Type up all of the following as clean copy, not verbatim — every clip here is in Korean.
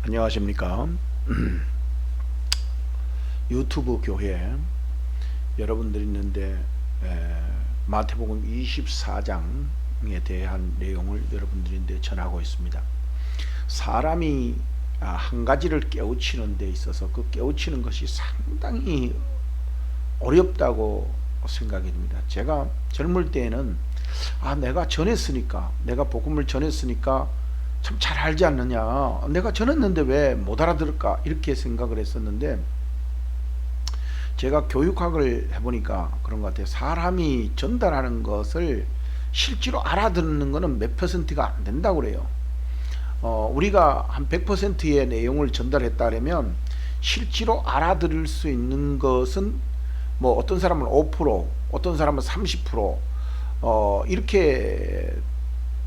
안녕하십니까. 유튜브 교회 여러분들 있는데 마태복음 24장에 대한 내용을 여러분들인데 전하고 있습니다. 사람이 한 가지를 깨우치는 데 있어서 그 깨우치는 것이 상당히 어렵다고 생각이 듭니다. 제가 젊을 때에는 내가 전했으니까, 내가 복음을 전했으니까 참 잘 알지 않느냐, 내가 전했는데 왜 못 알아들을까, 이렇게 생각을 했었는데, 제가 교육학을 해보니까 그런 것 같아요. 사람이 전달하는 것을 실제로 알아듣는 것은 몇 퍼센트가 안 된다고 그래요. 우리가 한 100%의 내용을 전달했다 그러면 실제로 알아들을 수 있는 것은 뭐 어떤 사람은 5%, 어떤 사람은 30%, 이렇게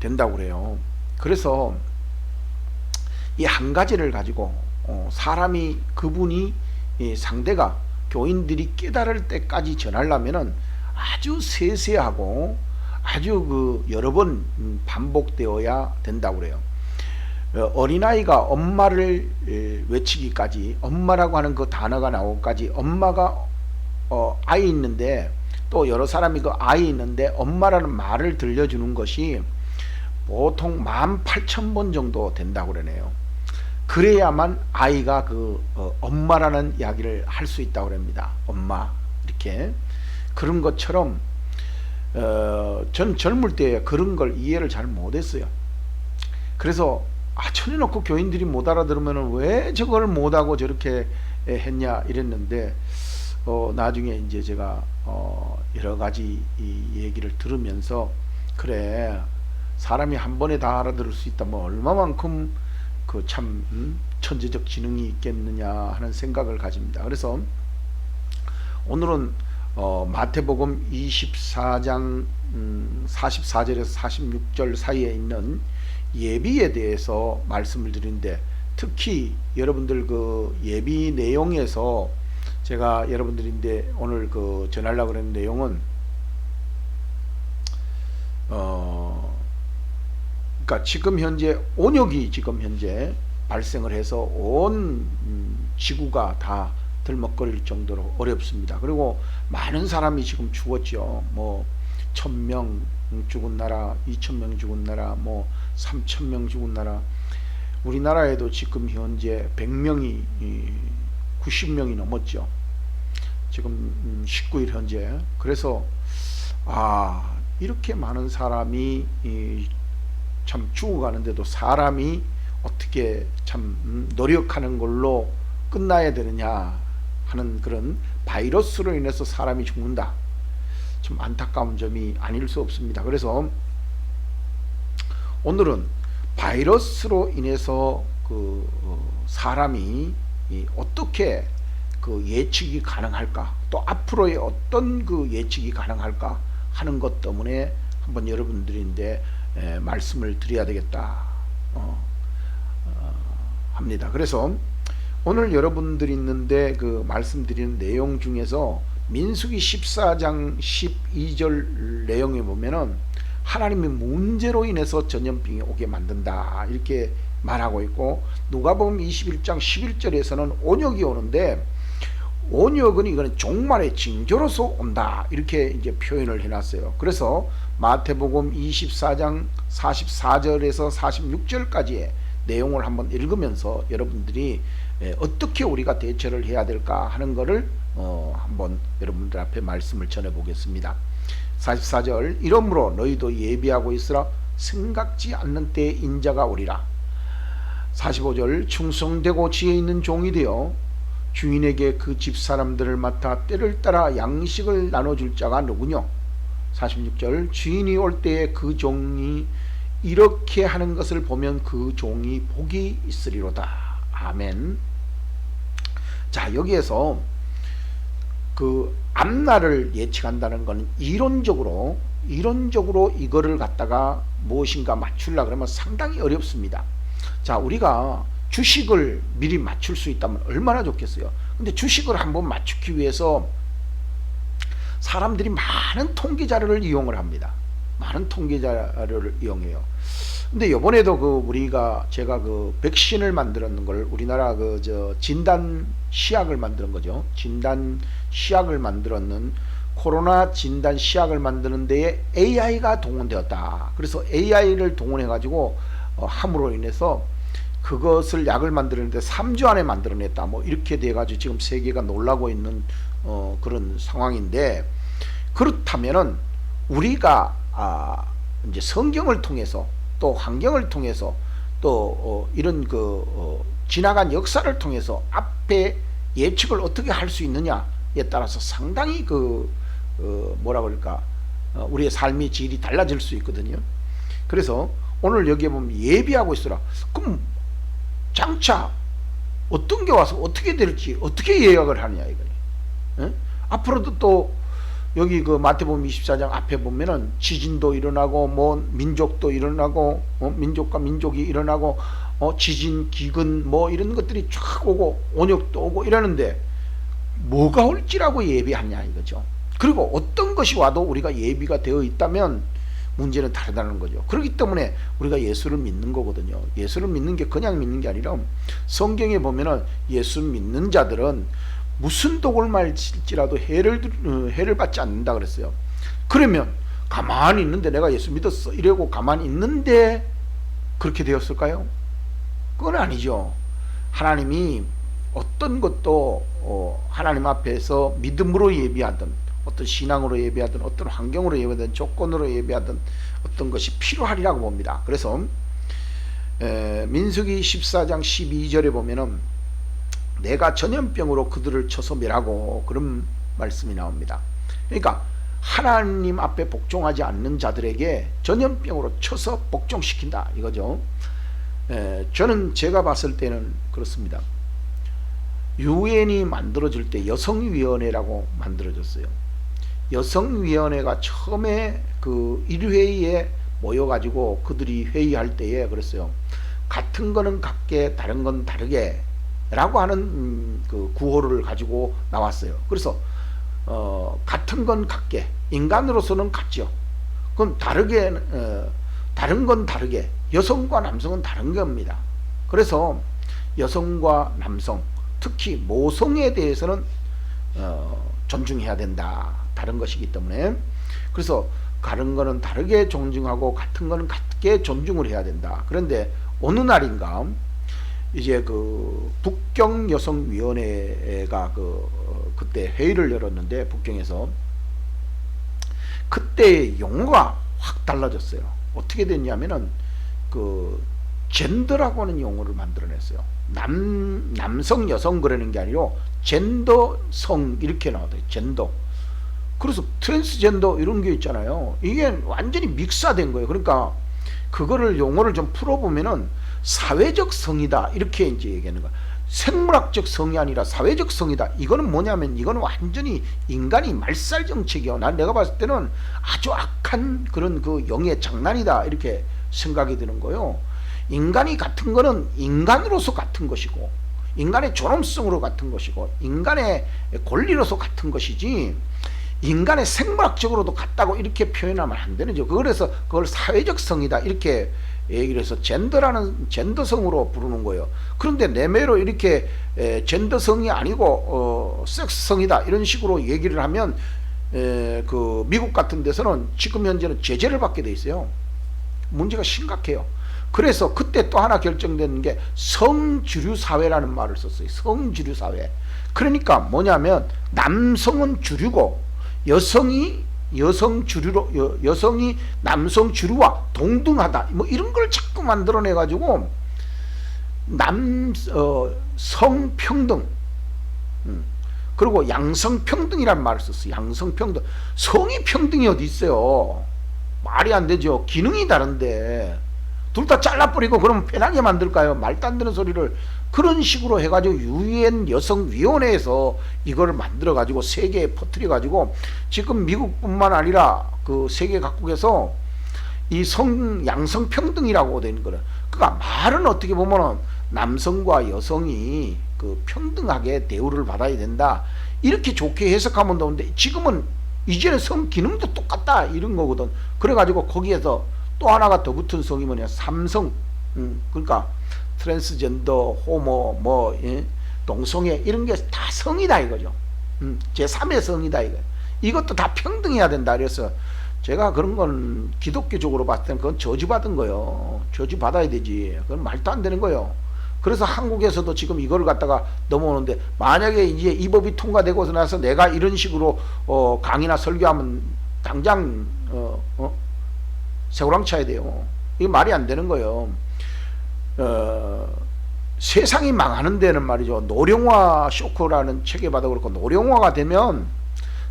된다고 그래요. 그래서 이 한 가지를 가지고 사람이, 그분이, 상대가, 교인들이 깨달을 때까지 전하려면은 아주 세세하고 아주 여러 번 반복되어야 된다고 그래요. 어린아이가 엄마를 외치기까지, 엄마라고 하는 그 단어가 나오기까지, 엄마가 아이 있는데, 또 여러 사람이 그 아이 있는데 엄마라는 말을 들려주는 것이 보통 18,000번 정도 된다고 그러네요. 그래야만 아이가 엄마라는 이야기를 할 수 있다고 그럽니다. 엄마, 이렇게. 그런 것처럼 전 젊을 때 그런 걸 이해를 잘 못했어요. 그래서 천해놓고 교인들이 못 알아들으면 왜 저걸 못하고 저렇게 했냐 이랬는데, 나중에 이제 제가 여러 가지 이 얘기를 들으면서, 그래, 사람이 한 번에 다 알아들을 수 있다면 얼마만큼 참 천재적 지능이 있겠느냐 하는 생각을 가집니다. 그래서 오늘은 마태복음 24장 44절에서 46절 사이에 있는 예비에 대해서 말씀을 드리는데, 특히 여러분들 그 예비 내용에서 제가 여러분들인데 오늘 전하려고 하는 내용은 그러니까 지금 현재 온역이 지금 현재 발생을 해서 온 지구가 다 들먹거릴 정도로 어렵습니다. 그리고 많은 사람이 지금 죽었죠. 뭐 1,000명 죽은 나라, 2,000명 죽은 나라, 뭐 3,000명 죽은 나라. 우리나라에도 지금 현재 100명이 90명이 넘었죠. 지금 19일 현재. 그래서 이렇게 많은 사람이 참 죽어가는데도 사람이 어떻게 참 노력하는 걸로 끝나야 되느냐 하는 그런 바이러스로 인해서 사람이 죽는다. 좀 안타까운 점이 아닐 수 없습니다. 그래서 오늘은 바이러스로 인해서 사람이 어떻게 예측이 가능할까, 또 앞으로의 어떤 예측이 가능할까 하는 것 때문에 한번 여러분들인데 말씀을 드려야 되겠다 합니다. 그래서 오늘 여러분들이 있는데 말씀드리는 내용 중에서 민수기 14장 12절 내용에 보면은 하나님이 문제로 인해서 전염병이 오게 만든다 이렇게 말하고 있고, 누가복음 21장 11절에서는 온역이 오는데, 온역은 이거는 종말의 징조로서 온다 이렇게 이제 표현을 해놨어요. 그래서 마태복음 24장 44절에서 46절까지의 내용을 한번 읽으면서 여러분들이 어떻게 우리가 대처를 해야 될까 하는 것을 한번 여러분들 앞에 말씀을 전해 보겠습니다. 44절, 이러므로 너희도 예비하고 있으라. 생각지 않는 때에 인자가 오리라. 45절, 충성되고 지혜 있는 종이 되어 주인에게 그 집 사람들을 맡아 때를 따라 양식을 나눠줄 자가 누구뇨. 46절, 주인이 올 때에 그 종이 이렇게 하는 것을 보면 그 종이 복이 있으리로다. 아멘. 자, 여기에서 앞날을 예측한다는 것은 이론적으로 이거를 갖다가 무엇인가 맞추려 그러면 상당히 어렵습니다. 자, 우리가 주식을 미리 맞출 수 있다면 얼마나 좋겠어요. 근데 주식을 한번 맞추기 위해서 사람들이 많은 통계 자료를 이용을 합니다. 많은 통계 자료를 이용해요. 근데 요번에도 그 우리가 제가 그 백신을 만들었는 걸 우리나라 그 저 진단 시약을 만드는 거죠. 진단 시약을 만들었는 코로나 진단 시약을 만드는 데에 AI가 동원되었다. 그래서 AI를 동원해 가지고 함으로 인해서 그것을 약을 만들었는데 3주 안에 만들어냈다. 뭐 이렇게 돼 가지고 지금 세계가 놀라고 있는 그런 상황인데, 그렇다면은 우리가 이제 성경을 통해서 또 환경을 통해서 또 이런 지나간 역사를 통해서 앞에 예측을 어떻게 할 수 있느냐에 따라서 상당히 뭐라 그럴까, 우리의 삶의 질이 달라질 수 있거든요. 그래서 오늘 여기에 보면 예비하고 있어라. 그럼 장차 어떤 게 와서 어떻게 될지 어떻게 예약을 하느냐 이거예요. 앞으로도 또 여기 그 마태복음 24장 앞에 보면은 지진도 일어나고 뭐 민족도 일어나고 민족과 민족이 일어나고 지진 기근 뭐 이런 것들이 쫙 오고 온역도 오고 이러는데 뭐가 올지라고 예비하냐 이거죠. 그리고 어떤 것이 와도 우리가 예비가 되어 있다면 문제는 다르다는 거죠. 그렇기 때문에 우리가 예수를 믿는 거거든요. 예수를 믿는 게 그냥 믿는 게 아니라 성경에 보면은 예수 믿는 자들은 무슨 독을 말질지라도 해를 받지 않는다 그랬어요. 그러면 가만히 있는데 내가 예수 믿었어 이러고 가만히 있는데 그렇게 되었을까요? 그건 아니죠. 하나님이 어떤 것도 하나님 앞에서 믿음으로 예비하든 어떤 신앙으로 예비하든 어떤 환경으로 예비하든 조건으로 예비하든 어떤 것이 필요하리라고 봅니다. 그래서 민수기 14장 12절에 보면은 내가 전염병으로 그들을 쳐서 멸하고 그런 말씀이 나옵니다. 그러니까 하나님 앞에 복종하지 않는 자들에게 전염병으로 쳐서 복종시킨다 이거죠. 저는 제가 봤을 때는 그렇습니다. 유엔이 만들어질 때 여성위원회라고 만들어졌어요. 여성위원회가 처음에 그 1회의에 모여가지고 그들이 회의할 때에 그랬어요. 같은 거는 같게 다른 건 다르게 라고 하는 그 구호를 가지고 나왔어요. 그래서 같은 건 같게, 인간으로서는 같죠. 그럼 다르게 다른 건 다르게, 여성과 남성은 다른 겁니다. 그래서 여성과 남성, 특히 모성에 대해서는 존중해야 된다. 다른 것이기 때문에. 그래서 다른 거는 다르게 존중하고 같은 거는 같게 존중을 해야 된다. 그런데 어느 날인가 이제 그 북경여성위원회가 그때 회의를 열었는데 북경에서 그때 용어가 확 달라졌어요. 어떻게 됐냐면은 그 젠더라고 하는 용어를 만들어냈어요. 남성 여성 그러는 게 아니고 젠더성 이렇게 나와요. 젠더. 그래서 트랜스젠더 이런 게 있잖아요. 이게 완전히 믹스화된 거예요. 그러니까 그거를 용어를 좀 풀어보면은 사회적 성이다 이렇게 이제 얘기하는 거야. 생물학적 성이 아니라 사회적 성이다. 이거는 뭐냐면 이거는 완전히 인간이 말살 정책이요. 내가 봤을 때는 아주 악한 그런 그 영의 장난이다 이렇게 생각이 드는 거요. 인간이 같은 거는 인간으로서 같은 것이고 인간의 존엄성으로 같은 것이고 인간의 권리로서 같은 것이지 인간의 생물학적으로도 같다고 이렇게 표현하면 안 되는죠. 그래서 그걸 사회적 성이다 이렇게 얘기를 해서 젠더라는 젠더성으로 부르는 거예요. 그런데 내매로 이렇게 젠더성이 아니고 섹스성이다 이런 식으로 얘기를 하면 그 미국 같은 데서는 지금 현재는 제재를 받게 돼 있어요. 문제가 심각해요. 그래서 그때 또 하나 결정되는 게 성주류 사회라는 말을 썼어요. 성주류 사회. 그러니까 뭐냐면 남성은 주류고 여성이 여성이 남성 주류와 동등하다 뭐 이런 걸 자꾸 만들어내 가지고 성평등 그리고 양성평등이란 말을 썼어요. 양성평등. 성이 평등이 어디 있어요. 말이 안 되죠. 기능이 다른데 둘 다 잘라버리고 그러면 편하게 만들까요? 말도 안 되는 소리를 그런 식으로 해가지고 유엔 여성위원회에서 이걸 만들어가지고 세계에 퍼뜨려가지고 지금 미국뿐만 아니라 그 세계 각국에서 이 양성평등이라고 되는 거는 그러니까 말은 어떻게 보면은 남성과 여성이 그 평등하게 대우를 받아야 된다 이렇게 좋게 해석하면 되는데 지금은 이제는 성 기능도 똑같다 이런 거거든. 그래가지고 거기에서 또 하나가 더 붙은 성이 뭐냐, 삼성. 그러니까 트랜스젠더, 호모, 뭐 동성애 이런 게 다 성이다 이거죠. 제3의 성이다 이거. 이것도 다 평등해야 된다. 그래서 제가 그런 건 기독교적으로 봤을 때는 그건 저주받은 거예요. 저주받아야 되지. 그건 말도 안 되는 거예요. 그래서 한국에서도 지금 이걸 갖다가 넘어오는데, 만약에 이제 이 법이 통과되고 나서 내가 이런 식으로 강의나 설교하면 당장 새우랑 쳐야 돼요. 이게 말이 안 되는 거예요. 세상이 망하는 데는 말이죠, 노령화 쇼크라는 책에 봐도 그렇고, 노령화가 되면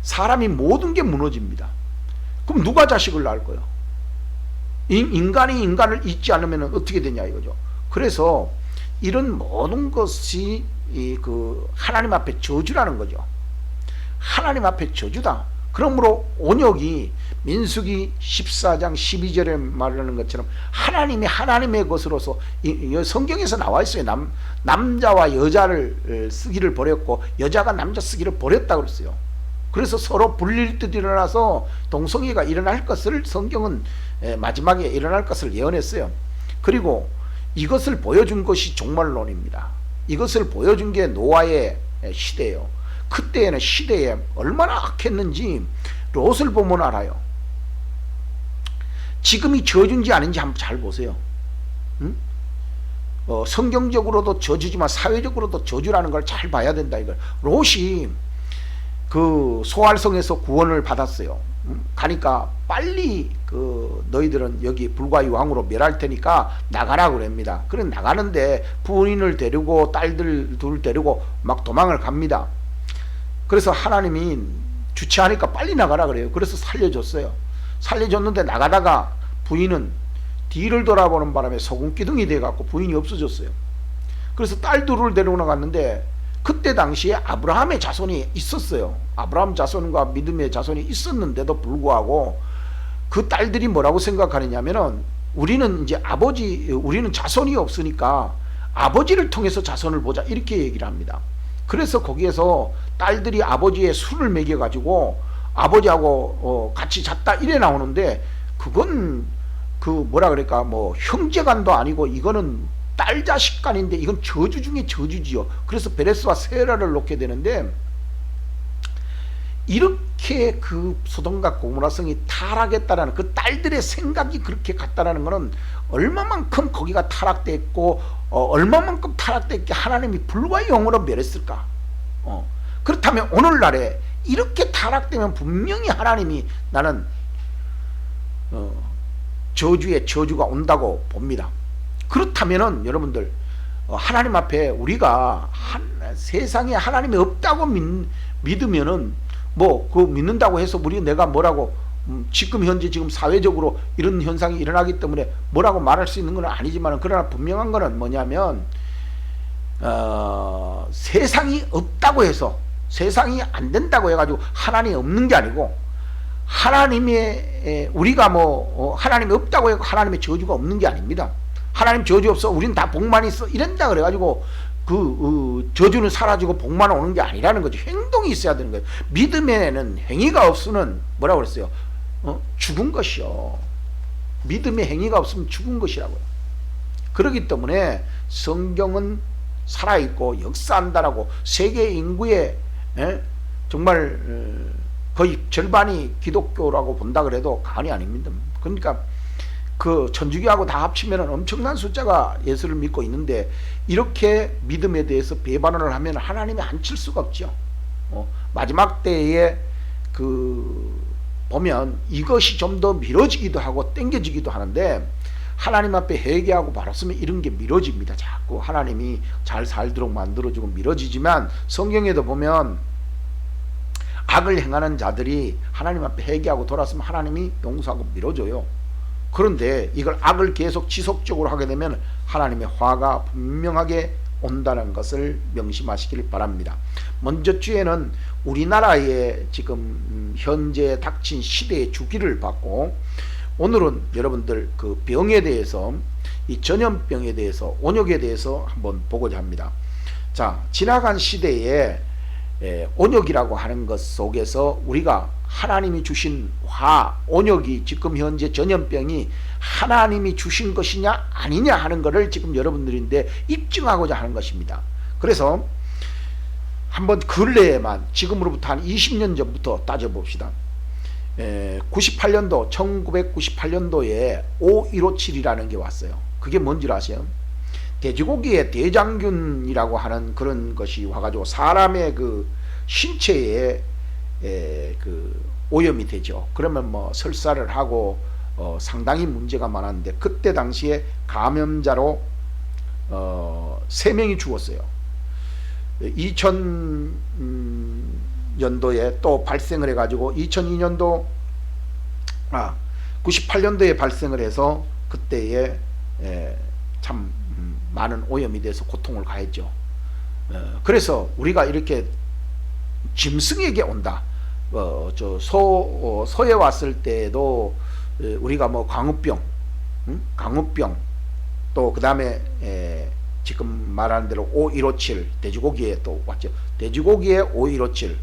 사람이 모든 게 무너집니다. 그럼 누가 자식을 낳을 거예요? 인간이 인간을 잊지 않으면 어떻게 되냐 이거죠. 그래서 이런 모든 것이 그 하나님 앞에 저주라는 거죠. 하나님 앞에 저주다. 그러므로 온역이 민수기 14장 12절에 말하는 것처럼 하나님이 하나님의 것으로서 성경에서 나와 있어요. 남자와 여자를 쓰기를 버렸고 여자가 남자 쓰기를 버렸다 그랬어요. 그래서 서로 불릴 듯 일어나서 동성애가 일어날 것을 성경은 마지막에 일어날 것을 예언했어요. 그리고 이것을 보여준 것이 종말론입니다. 이것을 보여준 게 노아의 시대예요. 그때에는 시대에 얼마나 악했는지 롯을 보면 알아요. 지금이 저주인지 아닌지 한번 잘 보세요. 성경적으로도 저주지만 사회적으로도 저주라는 걸 잘 봐야 된다 이걸. 롯이 그 소알성에서 구원을 받았어요. 가니까 빨리 그 너희들은 여기 불과 유황으로 멸할 테니까 나가라 그럽니다. 그래 나가는데 부인을 데리고 딸들 둘 데리고 막 도망을 갑니다. 그래서 하나님이 주체하니까 빨리 나가라 그래요. 그래서 살려줬어요. 살려줬는데 나가다가 부인은 뒤를 돌아보는 바람에 소금기둥이 돼갖고 부인이 없어졌어요. 그래서 딸 둘을 데리고 나갔는데 그때 당시에 아브라함의 자손이 있었어요. 아브라함 자손과 믿음의 자손이 있었는데도 불구하고 그 딸들이 뭐라고 생각하느냐면은 우리는 이제 우리는 자손이 없으니까 아버지를 통해서 자손을 보자 이렇게 얘기를 합니다. 그래서 거기에서 딸들이 아버지의 술을 먹여가지고 아버지하고 같이 잤다 이래 나오는데, 그건 그 뭐라 그럴까 뭐 형제간도 아니고 이거는 딸 자식간인데 이건 저주 중에 저주지요. 그래서 베레스와 세라를 놓게 되는데, 이렇게 그 소돔과 고모라성이 타락했다라는 그 딸들의 생각이 그렇게 같다라는 것은 얼마만큼 거기가 타락됐고 얼마만큼 타락됐기에 하나님이 불과 영으로 멸했을까. 그렇다면 오늘날에 이렇게 타락되면 분명히 하나님이 나는 저주의 저주가 온다고 봅니다. 그렇다면은 여러분들 하나님 앞에 우리가 세상에 하나님이 없다고 믿으면은 뭐 그 믿는다고 해서 내가 뭐라고 지금 현재 지금 사회적으로 이런 현상이 일어나기 때문에 뭐라고 말할 수 있는 건 아니지만, 그러나 분명한 거는 뭐냐면 세상이 없다고 해서 세상이 안 된다고 해가지고 하나님이 없는 게 아니고, 하나님의 우리가 뭐 하나님이 없다고 해서 하나님의 저주가 없는 게 아닙니다. 하나님 저주 없어 우린 다 복만 있어 이런다 그래가지고 저주는 사라지고 복만 오는 게 아니라는 거죠. 행동이 있어야 되는 거예요. 믿음에는 행위가 없으면 뭐라고 그랬어요? 죽은 것이요. 믿음의 행위가 없으면 죽은 것이라고요. 그렇기 때문에 성경은 살아있고 역사한다라고 세계 인구의 정말 거의 절반이 기독교라고 본다 그래도 과언이 아닙니다. 그러니까 그 천주교하고 다 합치면 엄청난 숫자가 예수를 믿고 있는데, 이렇게 믿음에 대해서 배반을 하면 하나님이 안 칠 수가 없죠. 마지막 때에 보면 이것이 좀 더 미뤄지기도 하고 땡겨지기도 하는데, 하나님 앞에 회개하고 바로 서면 이런 게 미뤄집니다. 자꾸 하나님이 잘 살도록 만들어주고 미뤄지지만, 성경에도 보면 악을 행하는 자들이 하나님 앞에 회개하고 돌아서면 하나님이 용서하고 미뤄줘요. 그런데 이걸 악을 계속 지속적으로 하게 되면 하나님의 화가 분명하게 온다는 것을 명심하시길 바랍니다. 먼저 주에는 우리나라의 지금 현재 닥친 시대의 주기를 봤고, 오늘은 여러분들 그 병에 대해서, 이 전염병에 대해서, 온역에 대해서 한번 보고자 합니다. 자, 지나간 시대에 온역이라고 하는 것 속에서 우리가 하나님이 주신 온역이 지금 현재 전염병이 하나님이 주신 것이냐 아니냐 하는 것을 지금 여러분들인데 입증하고자 하는 것입니다. 그래서 한번 근래에만 지금으로부터 한 20년 전부터 따져봅시다. 98년도 1998년도에 5157이라는 게 왔어요. 그게 뭔지 아세요? 돼지고기에 대장균이라고 하는 그런 것이 와가지고 사람의 그 신체에 그 오염이 되죠. 그러면 뭐 설사를 하고 상당히 문제가 많았는데 그때 당시에 감염자로 3명이 죽었어요. 2000년도에 또 발생을 해가지고 2002년도 98년도에 발생을 해서 그때에 참 많은 오염이 돼서 고통을 가했죠. 그래서 우리가 이렇게 짐승에게 온다. 소에 왔을 때도 우리가 뭐 광우병, 또 그 다음에 지금 말하는 대로 5157 돼지고기에 또 왔죠. 돼지고기에 5157,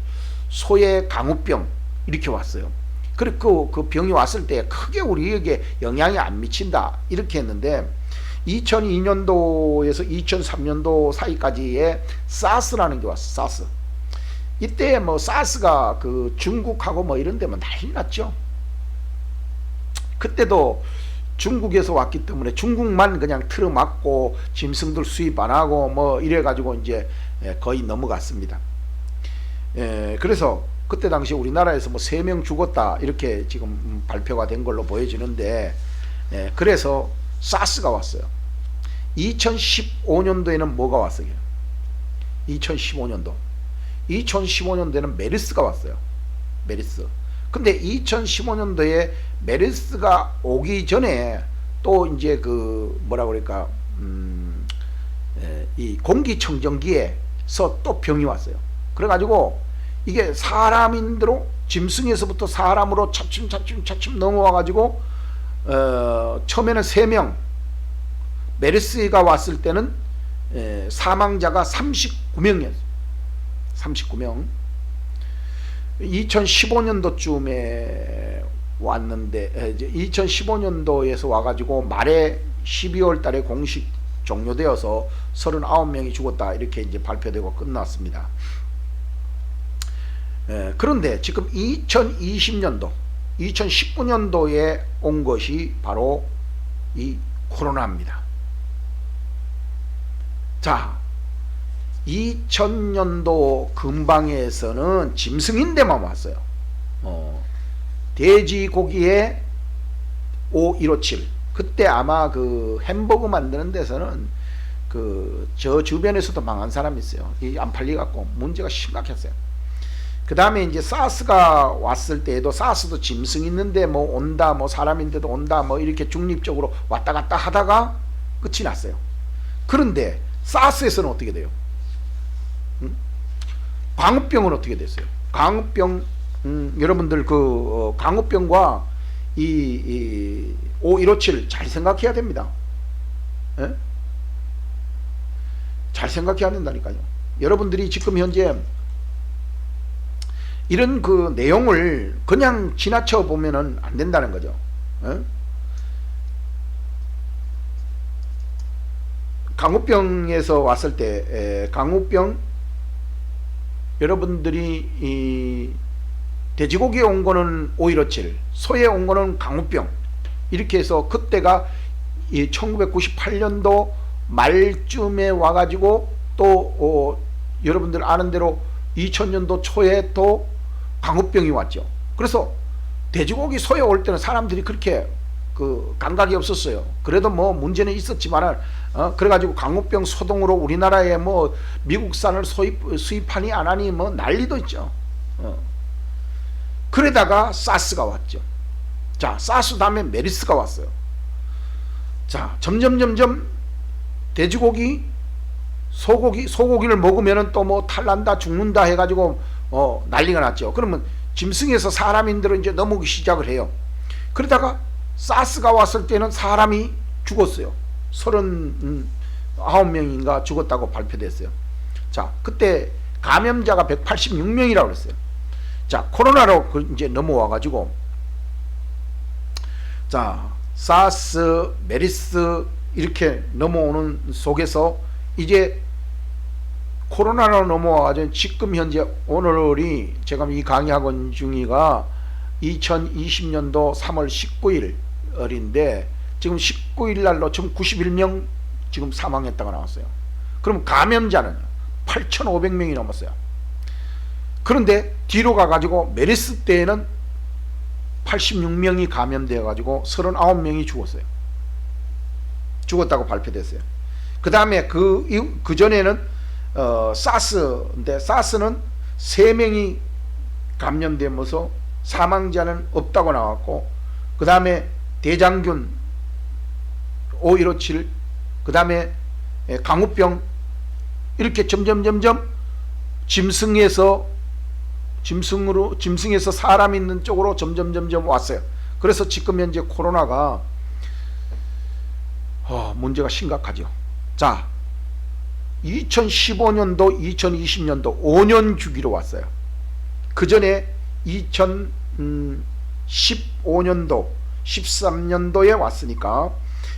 소의 강우병 이렇게 왔어요. 그리고 그 병이 왔을 때 크게 우리에게 영향이 안 미친다 이렇게 했는데 2002년도에서 2003년도 사이까지에 사스라는 게 왔어. 사스. 이때 뭐 사스가 그 중국하고 뭐 이런 데면 난리 났죠. 그때도 중국에서 왔기 때문에 중국만 그냥 틀어막고 짐승들 수입 안 하고 뭐 이래 가지고 이제 거의 넘어갔습니다. 그래서 그때 당시 우리나라에서 뭐 3명 죽었다 이렇게 지금 발표가 된 걸로 보여지는데 그래서 사스가 왔어요. 2015년도에는 뭐가 왔어요? 2015년도에는 메르스가 왔어요. 메르스. 근데 2015년도에 메르스가 오기 전에 또 이제 그 뭐라 그럴까 이 공기청정기에서 또 병이 왔어요. 그래가지고 이게 사람인대로 짐승에서부터 사람으로 차츰 넘어와가지고 처음에는 3명, 메르스가 왔을 때는 사망자가 39명이었어요. 39명. 2015년도쯤에 왔는데 2015년도에서 와가지고 말에 12월 달에 공식 종료되어서 39명이 죽었다 이렇게 이제 발표되고 끝났습니다. 그런데 지금 2020년도 2019년도에 온 것이 바로 이 코로나입니다. 자, 2000년도 근방에서는 짐승인데만 왔어요. 돼지고기에 5157. 그때 아마 그 햄버거 만드는 데서는 그 저 주변에서도 망한 사람이 있어요. 이 안 팔려갖고 문제가 심각했어요. 그 다음에 이제 사스가 왔을 때에도 사스도 짐승 있는데 뭐 온다, 뭐 사람인데도 온다, 뭐 이렇게 중립적으로 왔다 갔다 하다가 끝이 났어요. 그런데 사스에서는 어떻게 돼요? 광우병은 어떻게 됐어요? 광우병, 여러분들 그 광우병과 이 5157 잘 생각해야 됩니다. 예? 잘 생각해야 된다니까요. 여러분들이 지금 현재 이런 그 내용을 그냥 지나쳐 보면은 안 된다는 거죠. 예? 광우병에서 왔을 때 광우병 여러분들이 이 돼지고기에 온 거는 5157, 소에 온 거는 광우병 이렇게 해서 그때가 이 1998년도 말쯤에 와가지고 또 여러분들 아는 대로 2000년도 초에 또 광우병이 왔죠. 그래서 돼지고기 소에 올 때는 사람들이 그렇게 그 감각이 없었어요. 그래도 뭐 문제는 있었지만은 그래가지고 광우병 소동으로 우리나라에 뭐 미국산을 수입하니 안 하니 뭐 난리도 있죠. 그러다가 사스가 왔죠. 자, 사스 다음에 메르스가 왔어요. 자, 점점 돼지고기, 소고기를 먹으면은 또 뭐 탈난다, 죽는다 해가지고 난리가 났죠. 그러면 짐승에서 사람인들은 이제 넘어오기 시작을 해요. 그러다가 사스가 왔을 때는 사람이 죽었어요. 39명인가 죽었다고 발표됐어요. 자, 그때 감염자가 186명이라고 그랬어요. 자, 코로나로 이제 넘어와 가지고, 자, 사스, 메리스 이렇게 넘어오는 속에서 이제 코로나로 넘어와 가지고 지금 현재 오늘이 제가 이 강의하고 있는 중이가 2020년도 3월 19일인데 지금 19일 날로 지금 91명 지금 사망했다가 나왔어요. 그럼 감염자는 8,500명이 넘었어요. 그런데 뒤로 가가지고 메르스 때에는 86명이 감염되어 가지고 39명이 죽었어요. 죽었다고 발표됐어요. 그 다음에 그 전에는 사스인데 사스는 3명이 감염되면서 사망자는 없다고 나왔고, 그 다음에 대장균 5157, 그 다음에 강우병, 이렇게 점점 짐승에서 사람 있는 쪽으로 점점 왔어요. 그래서 지금 현재 코로나가 문제가 심각하죠. 자, 2015년도 2020년도 5년 주기로 왔어요. 그 전에 2015년도 13년도에 왔으니까,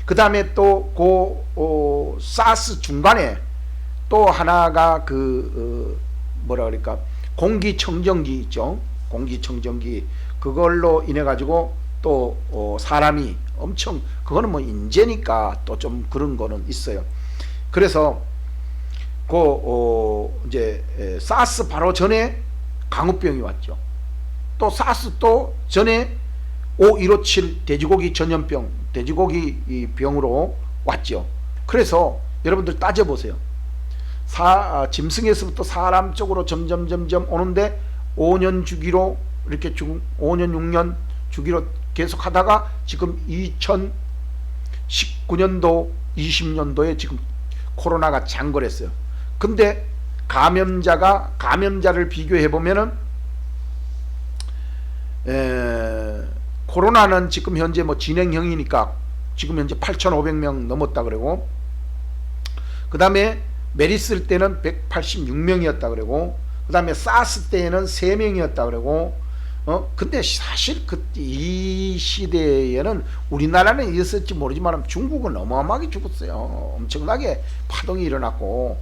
그 다음에 또 사스 중간에 또 하나가 뭐라 그럴까, 공기청정기 있죠. 공기청정기, 그걸로 인해 가지고 또 사람이 엄청, 그거는 뭐 인재니까 또 좀 그런 거는 있어요. 그래서 이제 사스 바로 전에 강우병이 왔죠. 또 사스 또 전에 5157 돼지고기 전염병, 돼지고기 병으로 왔죠. 그래서 여러분들 따져보세요. 짐승에서부터 사람 쪽으로 점점 오는데 5년 주기로 이렇게 5년 6년 주기로 계속 하다가 지금 2019년도 20년도에 지금 코로나가 장궐했어요. 근데 감염자를 비교해 보면은 코로나는 지금 현재 뭐 진행형이니까 지금 현재 8,500명 넘었다 그러고, 그 다음에 메리스 때는 186명이었다 그러고, 그 다음에 사스 때에는 3명이었다 그러고, 근데 사실 이 시대에는 우리나라는 있었지 모르지만 중국은 어마어마하게 죽었어요. 엄청나게 파동이 일어났고.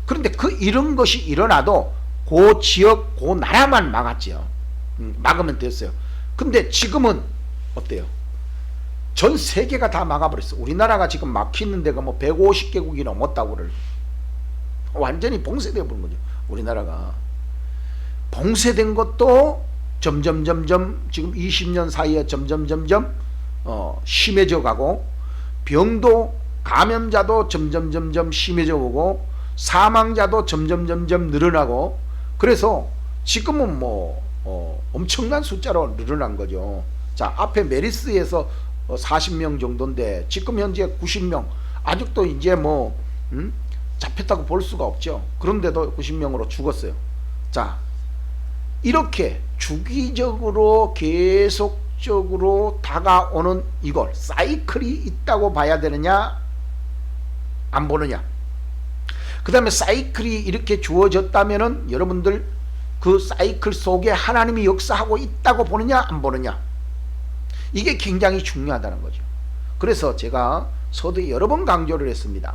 그런데 이런 것이 일어나도 그 지역, 그 나라만 막았죠. 막으면 됐어요. 근데 지금은 어때요? 전 세계가 다 막아버렸어. 우리나라가 지금 막히는 데가 뭐 150개국이 넘었다고 그럴. 완전히 봉쇄되어 버린 거죠. 우리나라가 봉쇄된 것도 점점 지금 20년 사이에 점점 심해져 가고, 병도 감염자도 점점 심해져 오고, 사망자도 점점 늘어나고, 그래서 지금은 뭐 엄청난 숫자로 늘어난 거죠. 자, 앞에 메리스에서 40명 정도인데 지금 현재 90명, 아직도 이제 뭐 잡혔다고 볼 수가 없죠. 그런데도 90명으로 죽었어요. 자, 이렇게 주기적으로 계속적으로 다가오는 이걸 사이클이 있다고 봐야 되느냐 안 보느냐. 그 다음에 사이클이 이렇게 주어졌다면은 여러분들 그 사이클 속에 하나님이 역사하고 있다고 보느냐 안 보느냐, 이게 굉장히 중요하다는 거죠. 그래서 제가 서두에 여러 번 강조를 했습니다.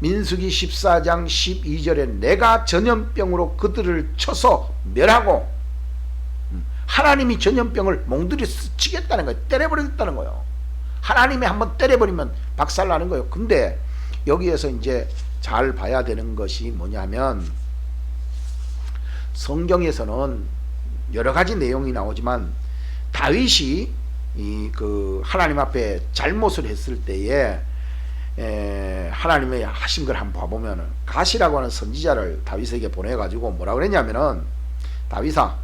민수기 14장 12절에 내가 전염병으로 그들을 쳐서 멸하고, 하나님이 전염병을 몽들이 스치겠다는 거예요. 때려버리겠다는 거예요. 하나님이 한번 때려버리면 박살나는 거예요. 근데 여기에서 이제 잘 봐야 되는 것이 뭐냐면, 성경에서는 여러 가지 내용이 나오지만 다윗이 하나님 앞에 잘못을 했을 때에 하나님의 하신 걸 한번 봐보면은, 가시라고 하는 선지자를 다윗에게 보내가지고 뭐라 그랬냐면은, 다윗아,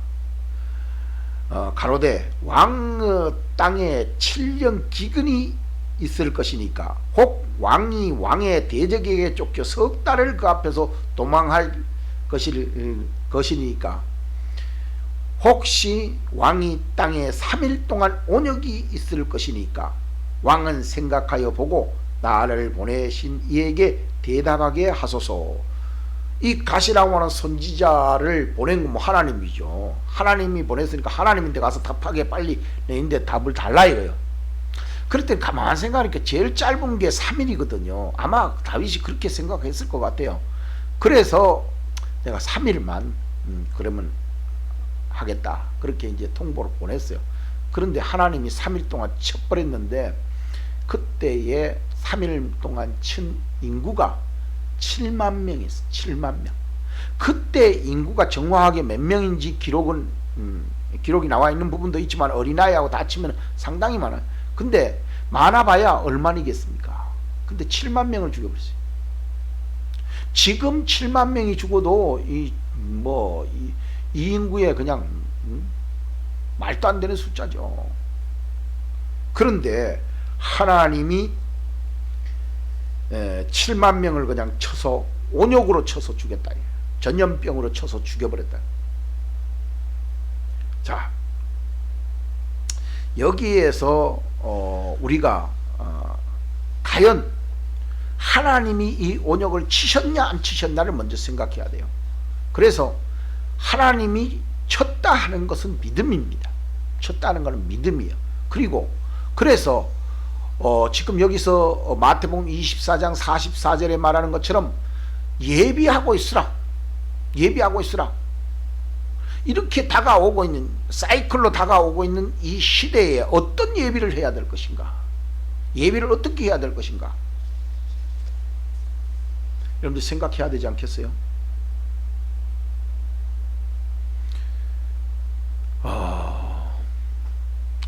가로되 왕의 땅에 7년 기근이 있을 것이니까 혹 왕이 왕의 대적에게 쫓겨 석 달을 그 앞에서 도망할 것이니까 혹시 왕이 땅에 3일 동안 온역이 있을 것이니까 왕은 생각하여 보고 나를 보내신 이에게 대답하게 하소서. 이 가시라고 하는 선지자를 보낸 건 뭐 하나님이죠. 하나님이 보냈으니까 하나님인데 가서 답하게 빨리 내인데 답을 달라 이거예요. 그럴 때 가만히 생각하니까 제일 짧은 게 3일이거든요. 아마 다윗이 그렇게 생각했을 것 같아요. 그래서 내가 3일만 그러면 하겠다. 그렇게 이제 통보를 보냈어요. 그런데 하나님이 3일 동안 쳐버렸는데 그때에 3일 동안 친 인구가 7만 명이었어요. 7만 명. 그때 인구가 정확하게 몇 명인지 기록이 나와 있는 부분도 있지만 어린아이하고 다 치면 상당히 많아요. 근데 많아봐야 얼마니겠습니까? 근데 7만 명을 죽여버렸어요. 지금 7만 명이 죽어도 이 인구에 그냥 말도 안 되는 숫자죠. 그런데 하나님이 7만 명을 그냥 쳐서 온욕으로 쳐서 죽였다. 전염병으로 쳐서 죽여버렸다. 자, 여기에서 우리가 과연 하나님이 이 온욕을 치셨냐 안 치셨냐를 먼저 생각해야 돼요. 그래서 하나님이 쳤다 하는 것은 믿음입니다. 쳤다 하는 것은 믿음이에요. 그리고 그래서 지금 여기서 마태복음 24장 44절에 말하는 것처럼 예비하고 있으라. 예비하고 있으라. 이렇게 다가오고 있는 사이클로 다가오고 있는 이 시대에 어떤 예비를 해야 될 것인가? 예비를 어떻게 해야 될 것인가? 여러분들 생각해야 되지 않겠어요?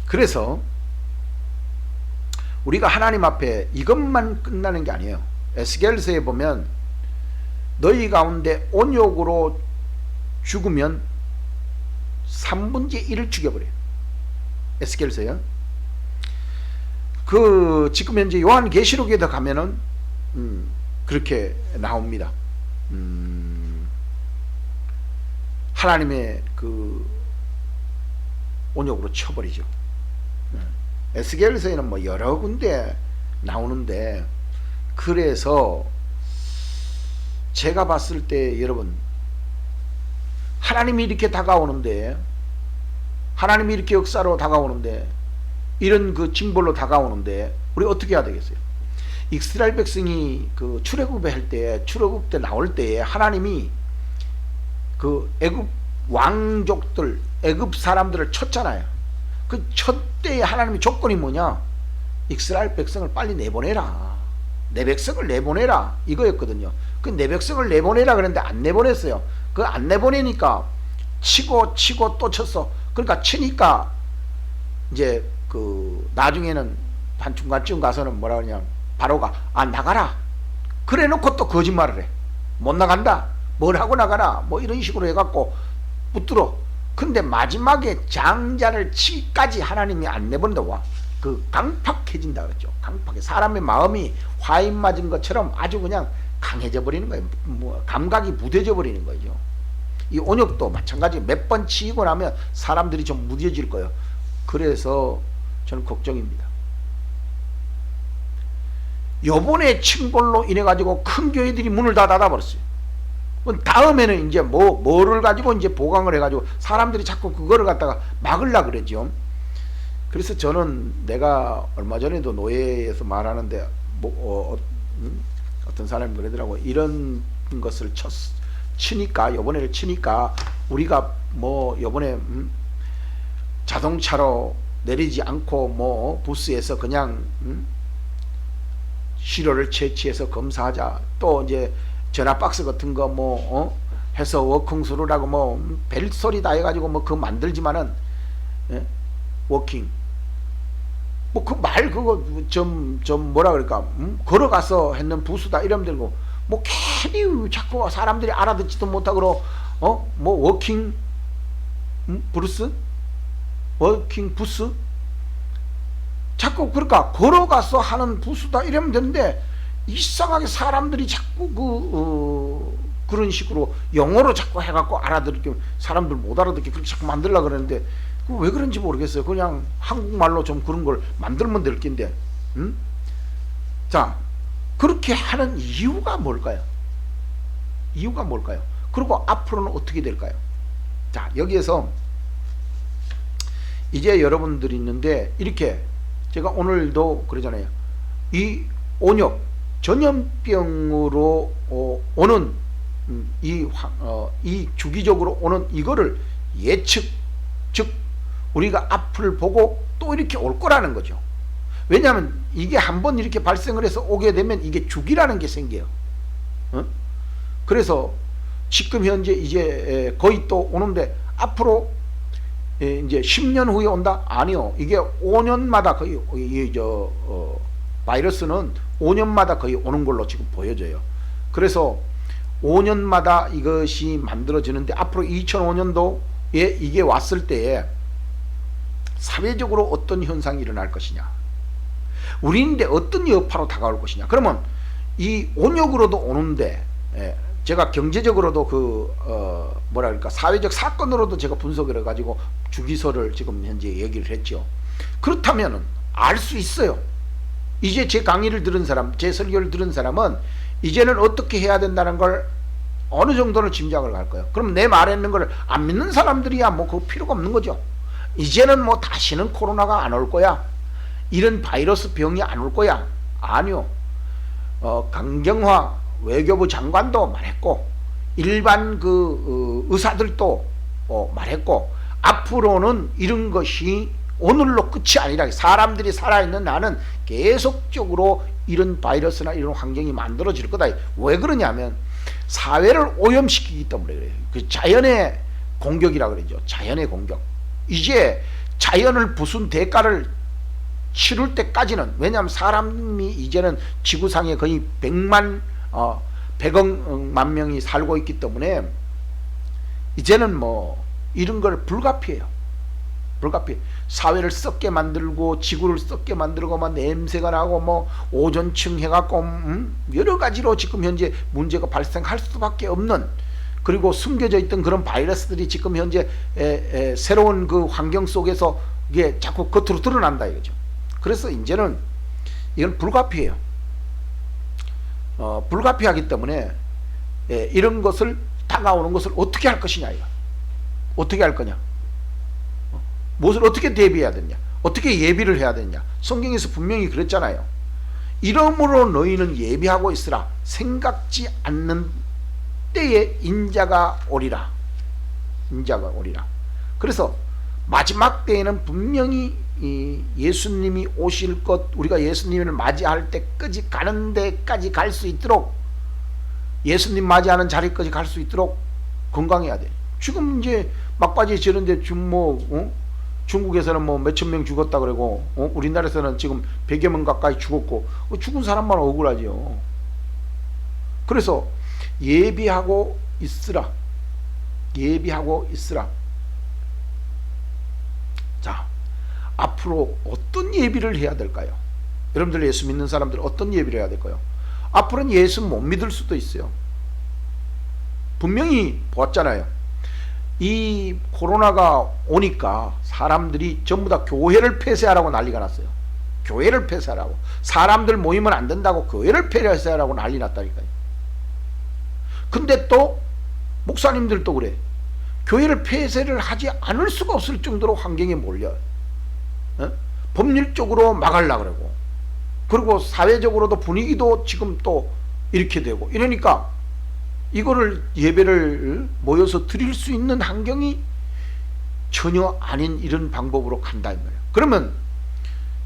그래서 우리가 하나님 앞에 이것만 끝나는 게 아니에요. 에스겔서에 보면 너희 가운데 온욕으로 죽으면 3분의 1을 죽여버려요. 에스겔서요. 지금 현재 요한계시록에도 가면은 그렇게 나옵니다. 하나님의 온욕으로 쳐버리죠. 에스겔서에는 뭐 여러 군데 나오는데, 그래서 제가 봤을 때 여러분, 하나님이 이렇게 다가오는데, 하나님이 이렇게 역사로 다가오는데, 이런 징벌로 다가오는데 우리 어떻게 해야 되겠어요? 이스라엘 백성이 출애굽에 할 때, 출애굽 때 나올 때에 하나님이 애굽 왕족들, 애굽 사람들을 쳤잖아요. 첫 때에 하나님의 조건이 뭐냐? 이스라엘 백성을 빨리 내보내라. 내 백성을 내보내라. 이거였거든요. 내 백성을 내보내라 그랬는데 안 내보냈어요. 안 내보내니까 치고 또 쳤어. 그러니까 치니까 이제 나중에는 한 중간쯤 가서는 뭐라 그러냐, 바로가 나가라. 그래 놓고 또 거짓말을 해. 못 나간다. 뭘 하고 나가라. 뭐 이런 식으로 해갖고 붙들어. 근데 마지막에 장자를 치기까지 하나님이 안 내보낸다. 와, 강팍해진다 그랬죠. 강팍해. 사람의 마음이 화인 맞은 것처럼 아주 그냥 강해져 버리는 거예요. 감각이 무뎌져 버리는 거죠. 이 온욕도 마찬가지. 몇 번 치고 나면 사람들이 좀 무뎌질 거예요. 그래서 저는 걱정입니다. 요번에 친 걸로 인해 가지고 큰 교회들이 문을 다 닫아버렸어요. 다음에는 이제 뭐를 가지고 이제 보강을 해가지고 사람들이 자꾸 그거를 갖다가 막으려 그러죠. 그래서 저는 내가 얼마 전에도 노예에서 말하는데 어떤 사람이 그러더라고. 이런 것을 치니까, 요번에를 치니까 우리가 요번에 자동차로 내리지 않고 부스에서 그냥 시료를 채취해서 검사하자. 또 이제 전화박스 같은 거 해서 워킹스루라고 벨소리 다 해가지고 그거 만들지만은, 예? 워킹 그거 좀 뭐라 그럴까, 걸어가서 했는 부수다 이러면 되고, 괜히 자꾸 사람들이 알아듣지도 못하고 워킹 브루스, 워킹 부스, 자꾸 그러니까 걸어가서 하는 부수다 이러면 되는데, 이상하게 사람들이 자꾸 그런 식으로 영어로 자꾸 해갖고 알아듣게, 사람들 못 알아듣게 그렇게 자꾸 만들려고 그러는데, 왜 그런지 모르겠어요. 그냥 한국말로 좀 그런 걸 만들면 될 낀데, 자, 그렇게 하는 이유가 뭘까요? 이유가 뭘까요? 그리고 앞으로는 어떻게 될까요? 자, 여기에서 이제 여러분들이 있는데, 이렇게 제가 오늘도 그러잖아요. 이 온역 전염병으로 오는 이 주기적으로 오는 이거를 예측, 즉 우리가 앞을 보고 또 이렇게 올 거라는 거죠. 왜냐하면 이게 한번 이렇게 발생을 해서 오게 되면 이게 주기라는 게 생겨요. 그래서 지금 현재 이제 거의 또 오는데, 앞으로 이제 10년 후에 온다? 아니요. 이게 5년마다 거의 바이러스는 5년마다 거의 오는 걸로 지금 보여져요. 그래서 5년마다 이것이 만들어지는데, 앞으로 2005년도에 이게 왔을 때에 사회적으로 어떤 현상이 일어날 것이냐, 우리인데 어떤 여파로 다가올 것이냐. 그러면 이 온역으로도 오는데, 제가 경제적으로도 뭐라 그럴까, 사회적 사건으로도 제가 분석을 해가지고 주기설을 지금 현재 얘기를 했죠. 그렇다면은 알 수 있어요. 이제 제 강의를 들은 사람, 제 설교를 들은 사람은 이제는 어떻게 해야 된다는 걸 어느 정도는 짐작을 할 거예요. 그럼 내 말했는 걸 안 믿는 사람들이야 뭐 그 필요가 없는 거죠. 이제는 뭐 다시는 코로나가 안 올 거야, 이런 바이러스 병이 안 올 거야. 아니요. 강경화 외교부 장관도 말했고, 일반 의사들도 말했고, 앞으로는 이런 것이 오늘로 끝이 아니라 사람들이 살아있는 한은 계속적으로 이런 바이러스나 이런 환경이 만들어질 거다. 왜 그러냐면 사회를 오염시키기 때문에 그래요. 그 자연의 공격이라 그러죠. 자연의 공격. 이제 자연을 부순 대가를 치를 때까지는, 왜냐하면 사람이 이제는 지구상에 거의 100억만 명이 살고 있기 때문에 이제는 뭐 이런 걸 불가피해요. 불가피해. 사회를 썩게 만들고 지구를 썩게 만들고 막 냄새가 나고 뭐 오존층 해갖고 여러 가지로 지금 현재 문제가 발생할 수밖에 없는, 그리고 숨겨져 있던 그런 바이러스들이 지금 현재 새로운 그 환경 속에서 이게 자꾸 겉으로 드러난다 이거죠. 그래서 이제는 이건 불가피해요. 불가피하기 때문에 이런 것을, 다가오는 것을 어떻게 할 것이냐, 이거. 어떻게 할 거냐, 무엇을 어떻게 대비해야 되냐, 어떻게 예비를 해야 되냐. 성경에서 분명히 그랬잖아요. 이러므로 너희는 예비하고 있으라. 생각지 않는 때에 인자가 오리라. 인자가 오리라. 그래서 마지막 때에는 분명히 예수님이 오실 것, 우리가 예수님을 맞이할 때까지 가는 데까지 갈 수 있도록, 예수님 맞이하는 자리까지 갈 수 있도록 건강해야 돼. 지금 이제 막바지에 지는데 지금 중국에서는 뭐 몇천 명 죽었다 그러고, 우리나라에서는 지금 100여 명 가까이 죽었고, 죽은 사람만 억울하죠. 그래서 예비하고 있으라. 예비하고 있으라. 자, 앞으로 어떤 예비를 해야 될까요? 여러분들 예수 믿는 사람들 어떤 예비를 해야 될까요? 앞으로는 예수 못 믿을 수도 있어요. 분명히 보았잖아요. 이 코로나가 오니까 사람들이 전부 다 교회를 폐쇄하라고 난리가 났어요. 교회를 폐쇄하라고. 사람들 모이면 안 된다고 교회를 폐쇄하라고 난리 났다니까요. 근데 또 목사님들도 그래. 교회를 폐쇄를 하지 않을 수가 없을 정도로 환경에 몰려요. 법률적으로 막으려고 그러고, 그리고 사회적으로도 분위기도 지금 또 이렇게 되고, 이러니까 이거를 예배를 모여서 드릴 수 있는 환경이 전혀 아닌 이런 방법으로 간다 이 말이에요. 그러면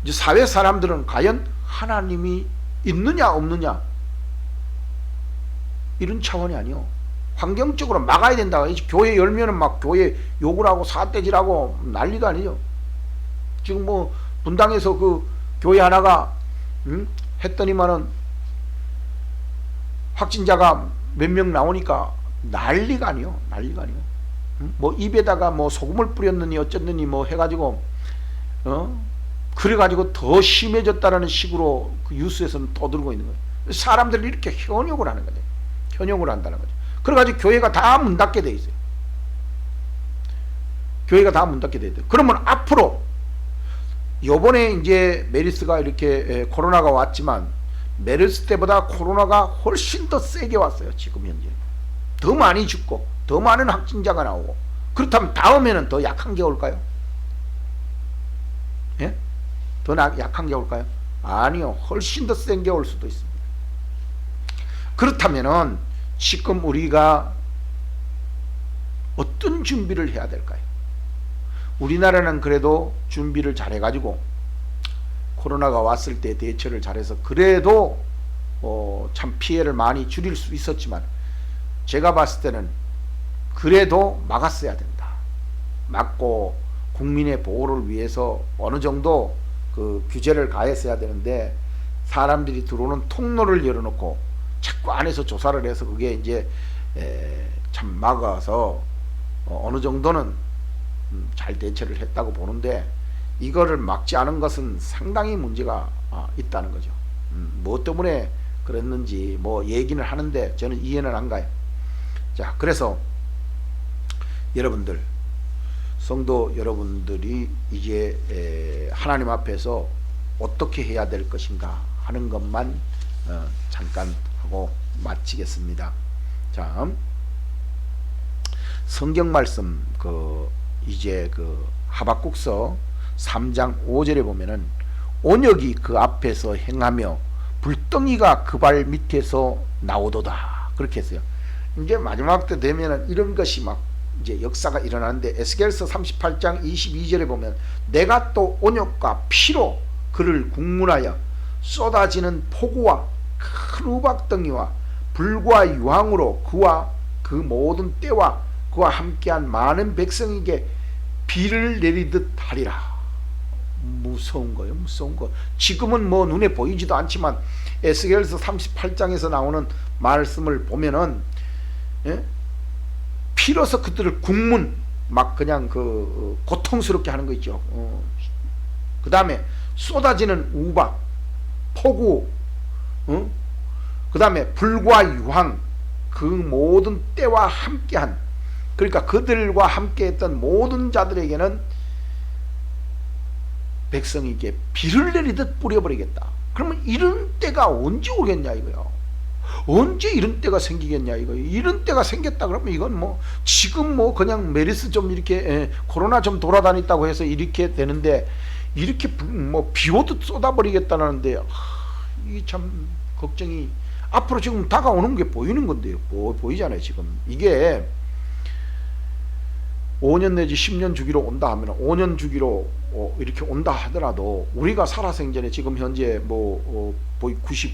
이제 사회 사람들은 과연 하나님이 있느냐 없느냐, 이런 차원이 아니요. 환경적으로 막아야 된다. 교회 열면은 막 교회 욕을 하고 사대질하고 난리도 아니죠. 지금 뭐 분당에서 그 교회 하나가 했더니만은 확진자가 몇 명 나오니까 난리가 아니요. 난리가 아니요. 뭐 입에다가 뭐 소금을 뿌렸느니 어쨌느니 뭐 해가지고 그래가지고 더 심해졌다라는 식으로 그 뉴스에서는 떠들고 있는 거예요. 사람들이 이렇게 현욕을 하는 거죠. 현욕을 한다는 거죠. 그래가지고 교회가 다 문 닫게 돼 있어요. 교회가 다 문 닫게 돼 있어요. 그러면 앞으로 요번에 이제 메르스가 이렇게 코로나가 왔지만 메르스 때보다 코로나가 훨씬 더 세게 왔어요. 지금 현재 더 많이 죽고 더 많은 확진자가 나오고, 그렇다면 다음에는 더 약한 게 올까요? 예? 더 약한 게 올까요? 아니요. 훨씬 더 센 게 올 수도 있습니다. 그렇다면은 지금 우리가 어떤 준비를 해야 될까요? 우리나라는 그래도 준비를 잘 해가지고 코로나가 왔을 때 대처를 잘해서 그래도 참 피해를 많이 줄일 수 있었지만, 제가 봤을 때는 그래도 막았어야 된다. 막고 국민의 보호를 위해서 어느 정도 그 규제를 가했어야 되는데, 사람들이 들어오는 통로를 열어놓고 자꾸 안에서 조사를 해서 그게 이제 참 막아서 어느 정도는 잘 대처를 했다고 보는데, 이거를 막지 않은 것은 상당히 문제가 있다는 거죠. 뭐 때문에 그랬는지 뭐 얘기는 하는데 저는 이해는 안 가요. 자, 그래서 여러분들, 성도 여러분들이 이제 하나님 앞에서 어떻게 해야 될 것인가 하는 것만 잠깐 하고 마치겠습니다. 자, 성경 말씀 이제 하박국서 3장 5절에 보면은 온역이 그 앞에서 행하며 불덩이가 그 발 밑에서 나오도다, 그렇게 했어요. 이제 마지막 때 되면은 이런 것이 막 이제 역사가 일어나는데, 에스겔서 38장 22절에 보면 내가 또 온역과 피로 그를 국문하여 쏟아지는 폭우와 큰 우박덩이와 불과 유황으로 그와 그 모든 때와 그와 함께한 많은 백성에게 비를 내리듯 하리라. 무서운 거예요. 무서운 거. 지금은 뭐 눈에 보이지도 않지만 에스겔서 38장에서 나오는 말씀을 보면은, 예? 피로서 그들을 국문, 막 그냥 고통스럽게 하는 거 있죠. 그 다음에 쏟아지는 우박, 폭우, 그 다음에 불과 유황, 그 모든 때와 함께한, 그러니까 그들과 함께했던 모든 자들에게는 백성에게 비를 내리듯 뿌려버리겠다. 그러면 이런 때가 언제 오겠냐 이거요. 언제 이런 때가 생기겠냐 이거. 이런 때가 생겼다 그러면 이건 뭐 지금 뭐 그냥 메르스 좀 이렇게 코로나 좀 돌아다녔다고 해서 이렇게 되는데, 이렇게 뭐 비오듯 쏟아버리겠다는데, 이게 참 걱정이, 앞으로 지금 다가오는 게 보이는 건데요. 보이잖아요. 지금 이게 5년 내지 10년 주기로 온다 하면, 5년 주기로 이렇게 온다 하더라도 우리가 살아생전에 지금 현재 거의 90,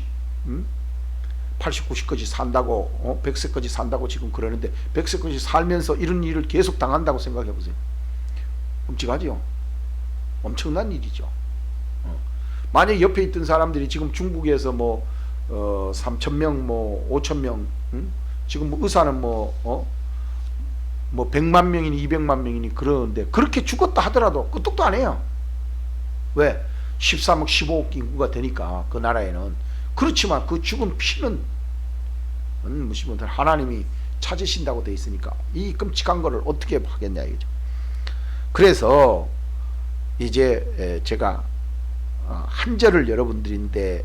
80, 90까지 산다고, 100세까지 산다고 지금 그러는데, 100세까지 살면서 이런 일을 계속 당한다고 생각해 보세요. 끔찍하죠. 엄청난 일이죠. 만약 옆에 있던 사람들이 지금 중국에서 3,000명, 5,000명, 지금 의사는 100만 명이니 200만 명이니 그러는데, 그렇게 죽었다 하더라도 끄떡도 안 해요. 왜? 13억 15억 인구가 되니까 그 나라에는. 그렇지만 그 죽은 피는 하나님이 찾으신다고 돼 있으니까 이 끔찍한 거를 어떻게 하겠냐 이거죠. 그래서 이제 제가 한 절을 여러분들인데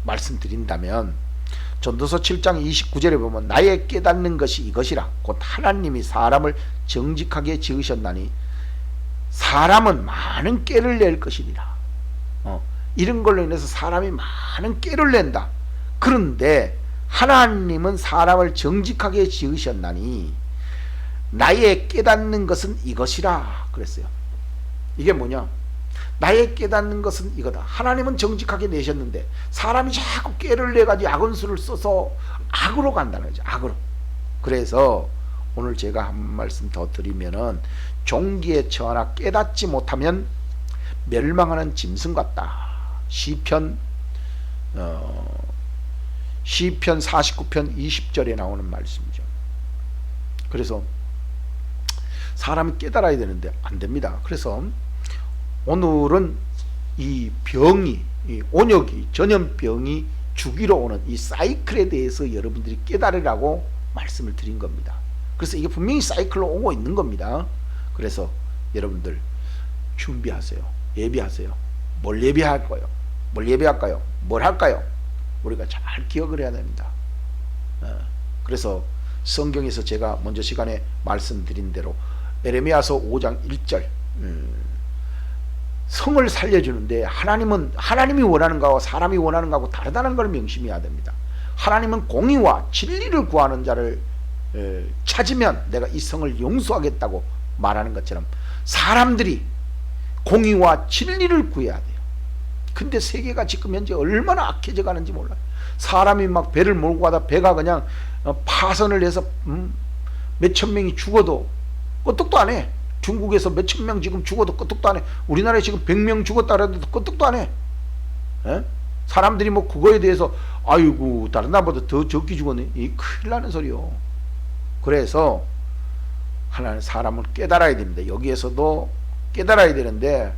말씀드린다면, 전도서 7장 29절에 보면 나의 깨닫는 것이 이것이라, 곧 하나님이 사람을 정직하게 지으셨나니 사람은 많은 깨를 낼 것이니라. 이런 걸로 인해서 사람이 많은 깨를 낸다. 그런데 하나님은 사람을 정직하게 지으셨나니 나의 깨닫는 것은 이것이라 그랬어요. 이게 뭐냐? 나의 깨닫는 것은 이거다. 하나님은 정직하게 내셨는데 사람이 자꾸 깨를 내가지고 악언수를 써서 악으로 간다는 거죠. 악으로. 그래서 오늘 제가 한 말씀 더 드리면은, 종기에 처하나 깨닫지 못하면 멸망하는 짐승 같다. 시편 49편 20절에 나오는 말씀이죠. 그래서 사람이 깨달아야 되는데 안 됩니다. 그래서 오늘은 이 병이, 이 온역이, 전염병이 주기로 오는 이 사이클에 대해서 여러분들이 깨달으라고 말씀을 드린 겁니다. 그래서 이게 분명히 사이클로 오고 있는 겁니다. 그래서 여러분들 준비하세요. 예비하세요. 뭘 예비할까요? 뭘 예비할까요? 뭘 할까요? 우리가 잘 기억을 해야 됩니다. 그래서 성경에서 제가 먼저 시간에 말씀드린 대로 에레미야서 5장 1절 성을 살려주는데 하나님은 하나님이 원하는 거하고 사람이 원하는 거하고 다르다는 걸 명심해야 됩니다. 하나님은 공의와 진리를 구하는 자를 찾으면 내가 이 성을 용서하겠다고 말하는 것처럼 사람들이 공의와 진리를 구해야 돼요. 근데 세계가 지금 현재 얼마나 악해져 가는지 몰라요. 사람이 막 배를 몰고 가다 배가 그냥 파선을 해서 몇천 명이 죽어도 끄떡도 안 해. 중국에서 몇천 명 지금 죽어도 끄떡도 안 해. 우리나라에 지금 100명 죽었다 그래도 끄떡도 안 해. 에? 사람들이 뭐 그거에 대해서 아이고 다른 나라보다 더 적게 죽었네. 이 큰일 나는 소리요. 그래서 하나는 사람을 깨달아야 됩니다. 여기에서도 깨달아야 되는데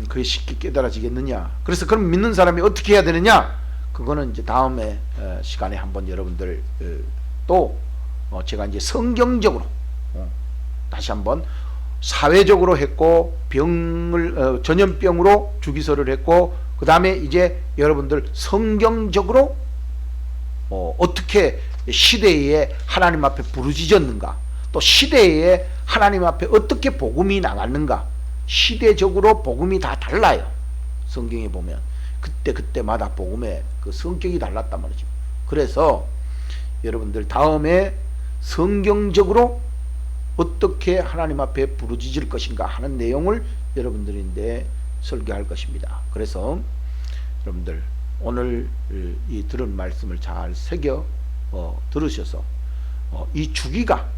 그게 쉽게 깨달아지겠느냐. 그래서 그럼 믿는 사람이 어떻게 해야 되느냐. 그거는 이제 다음에 시간에 한번 여러분들 또 제가 이제 성경적으로 다시 한번 사회적으로 했고 병을 전염병으로 주기설을 했고 그 다음에 이제 여러분들 성경적으로 어떻게 시대에 하나님 앞에 부르짖었는가 또 시대에 하나님 앞에 어떻게 복음이 나갔는가 시대적으로 복음이 다 달라요. 성경에 보면 그때마다 복음의 그 성격이 달랐단 말이죠. 그래서 여러분들 다음에 성경적으로 어떻게 하나님 앞에 부르짖을 것인가 하는 내용을 여러분들인데 설교할 것입니다. 그래서 여러분들 오늘 이 들은 말씀을 잘 새겨 들으셔서 이 주기가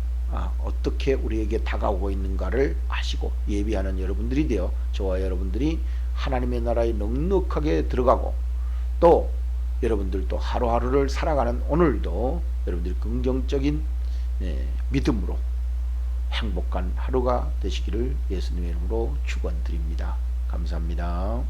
어떻게 우리에게 다가오고 있는가를 아시고 예비하는 여러분들이 되어 저와 여러분들이 하나님의 나라에 넉넉하게 들어가고 또 여러분들도 하루하루를 살아가는 오늘도 여러분들이 긍정적인 믿음으로 행복한 하루가 되시기를 예수님의 이름으로 축원드립니다. 감사합니다.